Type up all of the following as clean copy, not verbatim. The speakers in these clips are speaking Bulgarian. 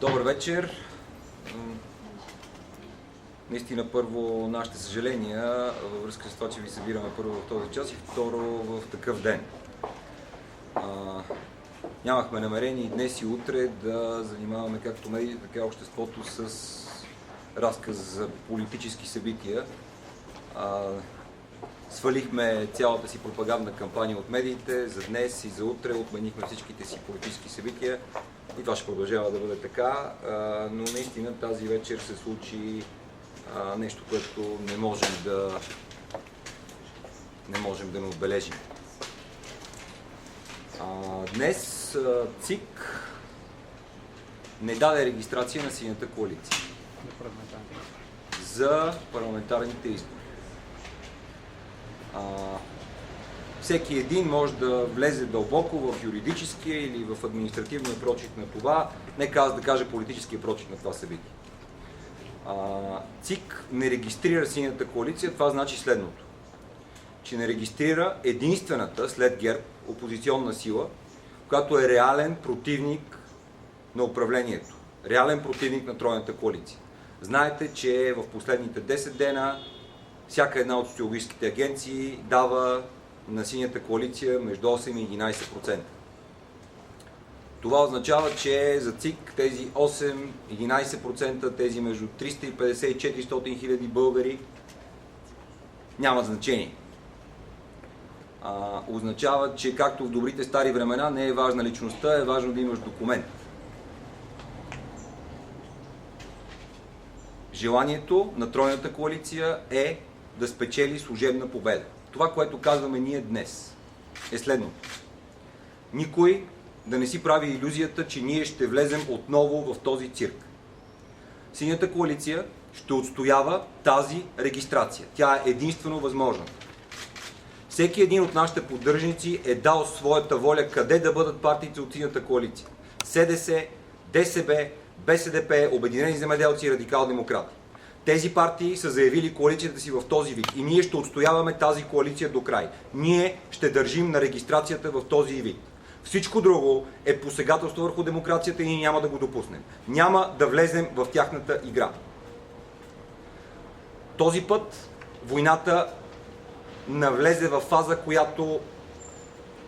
Добър вечер. Наистина, първо, нашите съжаления във връзка с това, че ви събираме първо в този час и второ в такъв ден. Нямахме намерение и днес и утре да занимаваме както медиите, така и обществото с разказ за политически събития. Свалихме цялата си пропагандна кампания от медиите за днес и за утре, отменихме всичките си политически събития и това ще продължава да бъде така, но наистина тази вечер се случи нещо, което не можем да не отбележим. Днес ЦИК не даде регистрация на Синята коалиция за парламентарните избори. Всеки един може да влезе дълбоко в юридическия или в административния прочит на това, нека аз да кажа политическия прочит на това събитие. ЦИК не регистрира Синята коалиция, това значи следното, че не регистрира единствената след ГЕРБ опозиционна сила, която е реален противник на управлението, реален противник на тройната коалиция. Знаете, че в последните 10 дена всяка една от социологическите агенции дава на Синята коалиция между 8 и 11%. Това означава, че за ЦИК тези 8-11%, тези между 350 и 400 хиляди българи нямат значение. Означава, че както в добрите стари времена не е важна личността, е важно да имаш документ. Желанието на тройната коалиция е да спечели служебна победа. Това, което казваме ние днес, е следното. Никой да не си прави илюзията, че ние ще влезем отново в този цирк. Синята коалиция ще отстоява тази регистрация. Тя е единствено възможна. Всеки един от нашите поддръжници е дал своята воля къде да бъдат партиите от Синята коалиция. СДС, ДСБ, БСДП, Обединени земеделци и Радикал-демократи. Тези партии са заявили коалицията си в този вид и ние ще отстояваме тази коалиция до край. Ние ще държим на регистрацията в този вид. Всичко друго е посегателство върху демокрацията и ние няма да го допуснем. Няма да влезем в тяхната игра. Този път войната навлезе в фаза,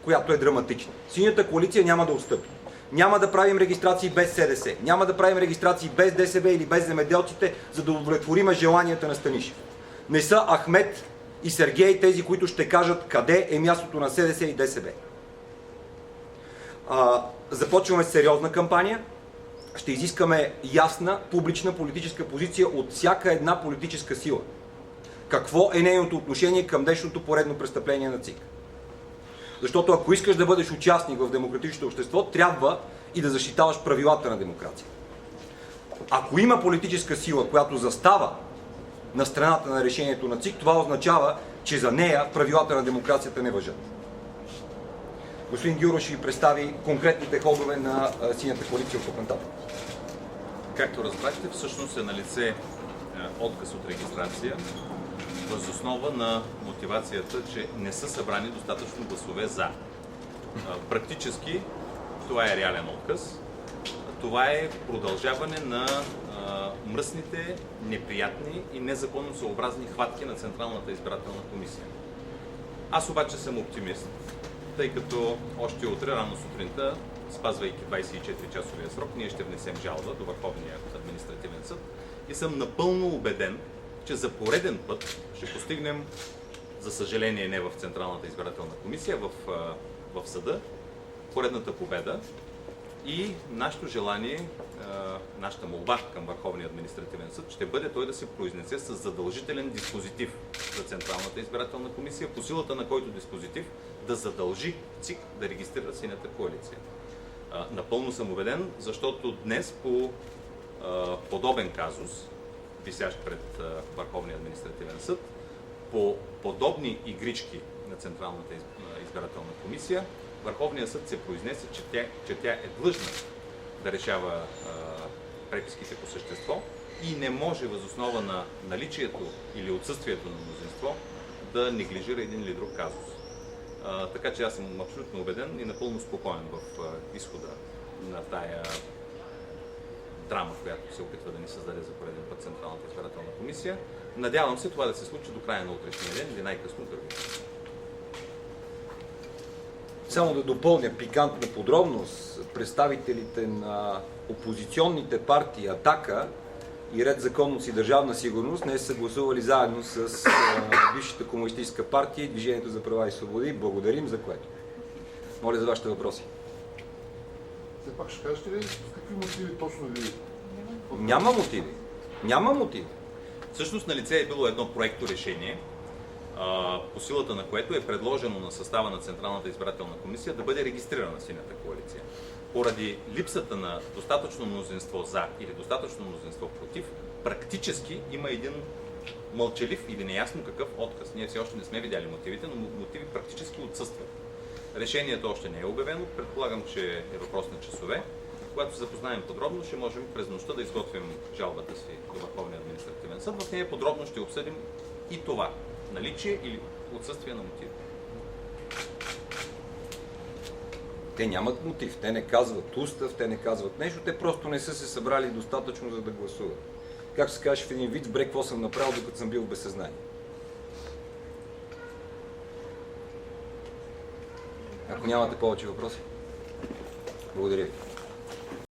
която е драматична. Синята коалиция няма да отстъпи. Няма да правим регистрации без СДС, няма да правим регистрации без ДСБ или без земеделците, за да удовлетворим желанията на Станишев. Не са Ахмед и Сергей тези, които ще кажат къде е мястото на СДС и ДСБ. Започваме с сериозна кампания. Ще изискаме ясна публична политическа позиция от всяка една политическа сила. Какво е нейното отношение към днешното поредно престъпление на ЦИК? Защото ако искаш да бъдеш участник в демократичното общество, трябва и да защитаваш правилата на демокрация. Ако има политическа сила, която застава на страната на решението на ЦИК, това означава, че за нея правилата на демокрацията не важат. Господин Гюро ще ви представи конкретните ходове на Синята коалиция от нататък. Както разбрахте, всъщност е налице отказ от регистрация въз основа на мотивацията, че не са събрани достатъчно гласове за. Практически това е реален отказ. Това е продължаване на мръсните, неприятни и незаконосъобразни хватки на Централната избирателна комисия. Аз обаче съм оптимист, тъй като още утре, рано сутринта, спазвайки 24-часовия срок, ние ще внесем жалба до Върховния административен съд и съм напълно убеден, че за пореден път ще постигнем, за съжаление не в Централната избирателна комисия, в съда, поредната победа и нашето желание, нашата молба към Върховния административен съд ще бъде той да се произнесе с задължителен диспозитив за Централната избирателна комисия, по силата на който диспозитив да задължи ЦИК да регистрира Синята коалиция. Напълно съм убеден, защото днес по подобен казус, висящ пред Върховния административен съд, по подобни игрички на Централната избирателна комисия, Върховният съд се произнесе, че тя е длъжна да решава преписките по същество и не може въз основа на наличието или отсъствието на мнозинство да неглижира един или друг казус. Така че аз съм абсолютно убеден и напълно спокоен в изхода на тая драма, която се опитва да ни създаде за пореден път Централната избирателна комисия. Надявам се това да се случи до края на утрешния ден или най-късно други. Само да допълня пикантна подробност. Представителите на опозиционните партии Атака и Ред, законност и държавна сигурност днес са гласували заедно с бившата комунистическа партия и Движението за права и свободи. Благодарим за което. Моля за вашите въпроси. Все пак ще кажете ли с какви мотиви точно ви? Няма мотиви. Няма мотиви. Всъщност на лице е било едно проекто решение, по силата на което е предложено на състава на Централната избирателна комисия да бъде регистрирана Синята коалиция. Поради липсата на достатъчно мнозинство за или достатъчно мнозинство против, практически има един мълчалив или неясно какъв отказ. Ние все още не сме видяли мотивите, но мотиви практически отсъстват. Решението още не е обявено, предполагам, че е въпрос на часове. Когато се запознаем подробно, ще можем през нощта да изготвим жалбата си до Върховния административен съд. В нея подробно ще обсъдим и това – наличие или отсъствие на мотиви. Те нямат мотив, те не казват устав, те не казват нещо, те просто не са се събрали достатъчно, за да гласуват. Как се каже в един вид, бре, какво съм направил, докато съм бил в безсъзнание. Ако нямате повече въпроси, благодаря ви.